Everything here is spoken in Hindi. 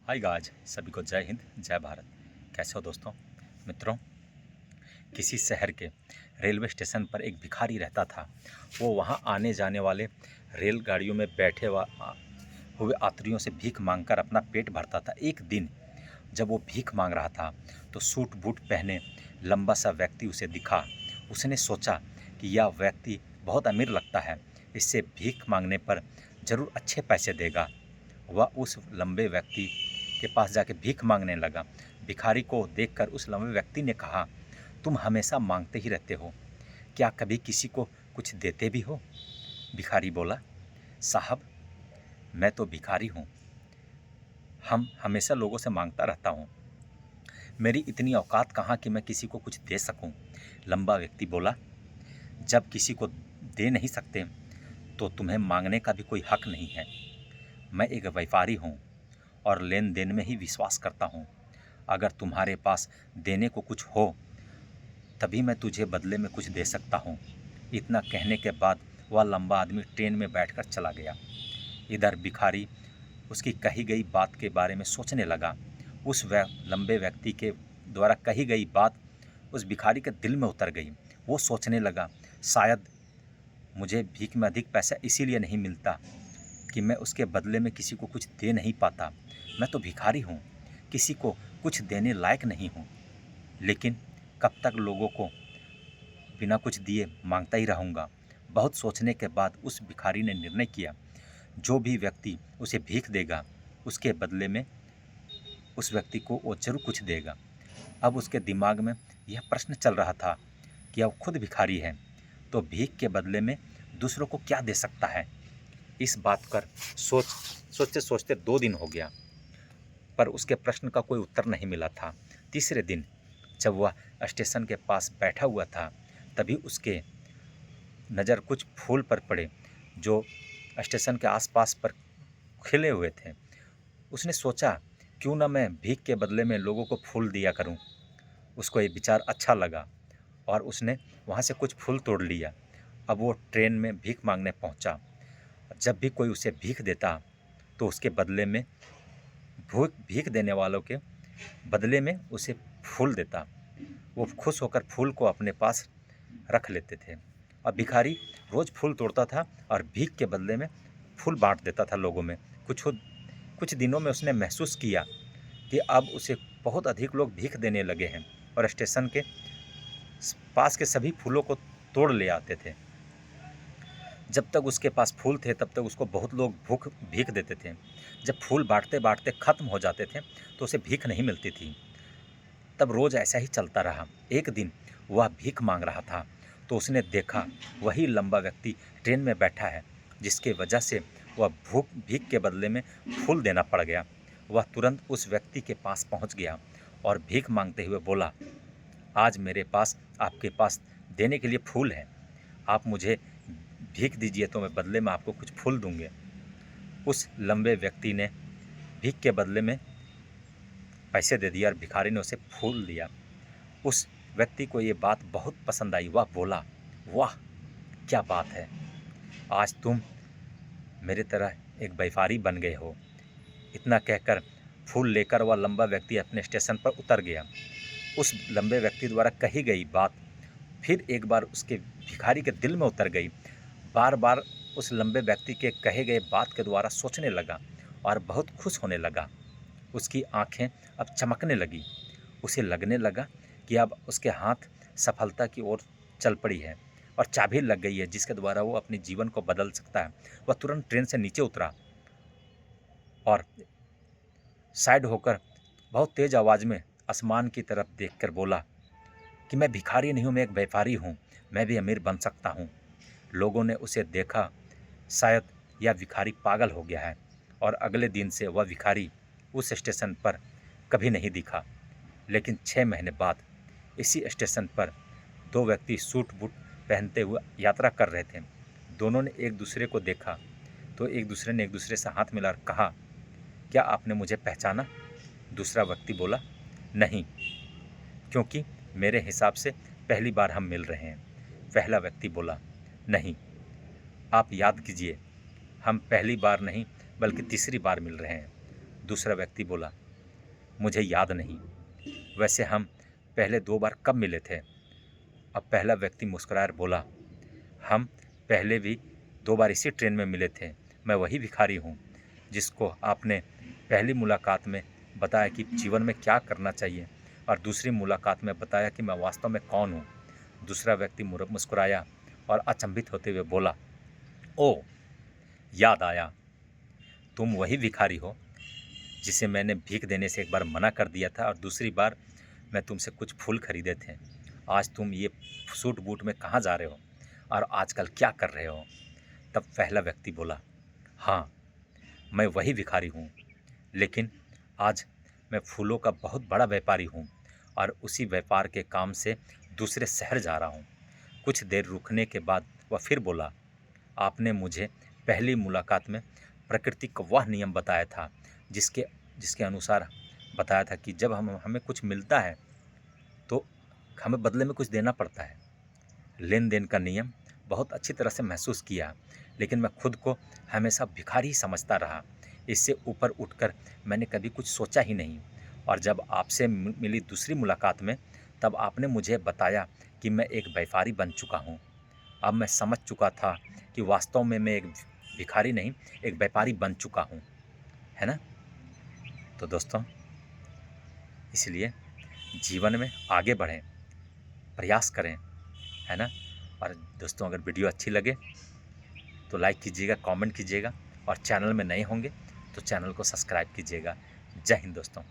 हाय गाइस, सभी को जय हिंद जय भारत। कैसे हो दोस्तों? मित्रों, किसी शहर के रेलवे स्टेशन पर एक भिखारी रहता था। वो वहाँ आने जाने वाले रेलगाड़ियों में बैठे हुए यात्रियों से भीख मांगकर अपना पेट भरता था। एक दिन जब वो भीख मांग रहा था तो सूट बूट पहने लंबा सा व्यक्ति उसे दिखा। उसने सोचा कि यह व्यक्ति बहुत अमीर लगता है, इससे भीख मांगने पर ज़रूर अच्छे पैसे देगा। वह उस लंबे व्यक्ति के पास जाके भीख मांगने लगा। भिखारी को देखकर उस लंबे व्यक्ति ने कहा, तुम हमेशा मांगते ही रहते हो, क्या कभी किसी को कुछ देते भी हो? भिखारी बोला, साहब, मैं तो भिखारी हूँ, हम हमेशा लोगों से मांगता रहता हूँ, मेरी इतनी औकात कहाँ कि मैं किसी को कुछ दे सकूँ। लंबा व्यक्ति बोला, जब किसी को दे नहीं सकते तो तुम्हें मांगने का भी कोई हक नहीं है। मैं एक व्यापारी हूँ और लेन देन में ही विश्वास करता हूँ। अगर तुम्हारे पास देने को कुछ हो तभी मैं तुझे बदले में कुछ दे सकता हूँ। इतना कहने के बाद वह लंबा आदमी ट्रेन में बैठकर चला गया। इधर भिखारी उसकी कही गई बात के बारे में सोचने लगा। उस लंबे व्यक्ति के द्वारा कही गई बात उस भिखारी के दिल में उतर गई। वो सोचने लगा, शायद मुझे भीख में अधिक पैसा इसीलिए नहीं मिलता कि मैं उसके बदले में किसी को कुछ दे नहीं पाता। मैं तो भिखारी हूँ, किसी को कुछ देने लायक नहीं हूँ, लेकिन कब तक लोगों को बिना कुछ दिए मांगता ही रहूँगा। बहुत सोचने के बाद उस भिखारी ने निर्णय किया, जो भी व्यक्ति उसे भीख देगा उसके बदले में उस व्यक्ति को वो जरूर कुछ देगा। अब उसके दिमाग में यह प्रश्न चल रहा था कि अब खुद भिखारी है तो भीख के बदले में दूसरों को क्या दे सकता है। इस बात पर सोचते सोचते 2 दिन हो गया, पर उसके प्रश्न का कोई उत्तर नहीं मिला था। तीसरे दिन जब वह स्टेशन के पास बैठा हुआ था, तभी उसके नज़र कुछ फूल पर पड़े जो स्टेशन के आसपास पर खिले हुए थे। उसने सोचा, क्यों ना मैं भीख के बदले में लोगों को फूल दिया करूं। उसको ये विचार अच्छा लगा और उसने वहाँ से कुछ फूल तोड़ लिया। अब वो ट्रेन में भीख मांगने पहुँचा। जब भी कोई उसे भीख देता तो उसके बदले में भीख देने वालों के बदले में उसे फूल देता। वो खुश होकर फूल को अपने पास रख लेते थे। और भिखारी रोज़ फूल तोड़ता था और भीख के बदले में फूल बांट देता था लोगों में। कुछ दिनों में उसने महसूस किया कि अब उसे बहुत अधिक लोग भीख देने लगे हैं और स्टेशन के पास के सभी फूलों को तोड़ ले आते थे। जब तक उसके पास फूल थे तब तक उसको बहुत लोग भीख देते थे। जब फूल बांटते बांटते ख़त्म हो जाते थे तो उसे भीख नहीं मिलती थी। तब रोज़ ऐसा ही चलता रहा। एक दिन वह भीख मांग रहा था तो उसने देखा वही लंबा व्यक्ति ट्रेन में बैठा है, जिसके वजह से वह भीख के बदले में फूल देना पड़ गया। वह तुरंत उस व्यक्ति के पास पहुंच गया और भीख मांगते हुए बोला, आज मेरे पास आपके पास देने के लिए फूल है, आप मुझे भीख दीजिए तो मैं बदले में आपको कुछ फूल दूंगे। उस लंबे व्यक्ति ने भीख के बदले में पैसे दे दिए और भिखारी ने उसे फूल दिया। उस व्यक्ति को ये बात बहुत पसंद आई। वह बोला, वाह क्या बात है, आज तुम मेरे तरह एक व्यापारी बन गए हो। इतना कहकर फूल लेकर वह लंबा व्यक्ति अपने स्टेशन पर उतर गया। उस लंबे व्यक्ति द्वारा कही गई बात फिर एक बार उसके भिखारी के दिल में उतर गई। बार बार उस लंबे व्यक्ति के कहे गए बात के द्वारा सोचने लगा और बहुत खुश होने लगा। उसकी आंखें अब चमकने लगी। उसे लगने लगा कि अब उसके हाथ सफलता की ओर चल पड़ी है और चाबी लग गई है जिसके द्वारा वो अपने जीवन को बदल सकता है। वह तुरंत ट्रेन से नीचे उतरा और साइड होकर बहुत तेज़ आवाज़ में आसमान की तरफ देखकर बोला कि मैं भिखारी नहीं हूँ, मैं एक व्यापारी हूँ, मैं भी अमीर बन सकता हूँ। लोगों ने उसे देखा, शायद यह भिखारी पागल हो गया है, और अगले दिन से वह भिखारी उस स्टेशन पर कभी नहीं दिखा। लेकिन 6 महीने बाद इसी स्टेशन पर 2 व्यक्ति सूट बूट पहनते हुए यात्रा कर रहे थे। दोनों ने एक दूसरे को देखा तो एक दूसरे ने एक दूसरे से हाथ मिलाकर कहा, क्या आपने मुझे पहचाना? दूसरा व्यक्ति बोला, नहीं, क्योंकि मेरे हिसाब से पहली बार हम मिल रहे हैं। पहला व्यक्ति बोला, नहीं, आप याद कीजिए, हम पहली बार नहीं बल्कि तीसरी बार मिल रहे हैं। दूसरा व्यक्ति बोला, मुझे याद नहीं। वैसे हम पहले 2 बार कब मिले थे? अब पहला व्यक्ति मुस्कुराकर बोला, हम पहले भी 2 बार इसी ट्रेन में मिले थे। मैं वही भिखारी हूँ जिसको आपने पहली मुलाकात में बताया कि जीवन में क्या करना चाहिए और दूसरी मुलाकात में बताया कि मैं वास्तव में कौन हूँ। दूसरा व्यक्ति मुस्कुराया और अचंभित होते हुए बोला, ओह, याद आया, तुम वही भिखारी हो जिसे मैंने भीख देने से एक बार मना कर दिया था और दूसरी बार मैं तुमसे कुछ फूल खरीदे थे। आज तुम ये सूट बूट में कहाँ जा रहे हो और आजकल क्या कर रहे हो? तब पहला व्यक्ति बोला, हाँ, मैं वही भिखारी हूँ, लेकिन आज मैं फूलों का बहुत बड़ा व्यापारी हूँ और उसी व्यापार के काम से दूसरे शहर जा रहा हूँ। कुछ देर रुकने के बाद वह फिर बोला, आपने मुझे पहली मुलाकात में प्रकृति का वह नियम बताया था जिसके जिसके अनुसार बताया था कि जब हमें कुछ मिलता है तो हमें बदले में कुछ देना पड़ता है। लेन देन का नियम बहुत अच्छी तरह से महसूस किया, लेकिन मैं खुद को हमेशा भिखारी ही समझता रहा। इससे ऊपर उठकर मैंने कभी कुछ सोचा ही नहीं। और जब आपसे मिली दूसरी मुलाकात में, तब आपने मुझे बताया कि मैं एक व्यापारी बन चुका हूँ। अब मैं समझ चुका था कि वास्तव में मैं एक भिखारी नहीं, एक व्यापारी बन चुका हूँ, है ना? तो दोस्तों, इसलिए जीवन में आगे बढ़ें, प्रयास करें, है ना? और दोस्तों, अगर वीडियो अच्छी लगे तो लाइक कीजिएगा, कमेंट कीजिएगा और चैनल में नए होंगे तो चैनल को सब्सक्राइब कीजिएगा। जय हिंद दोस्तों।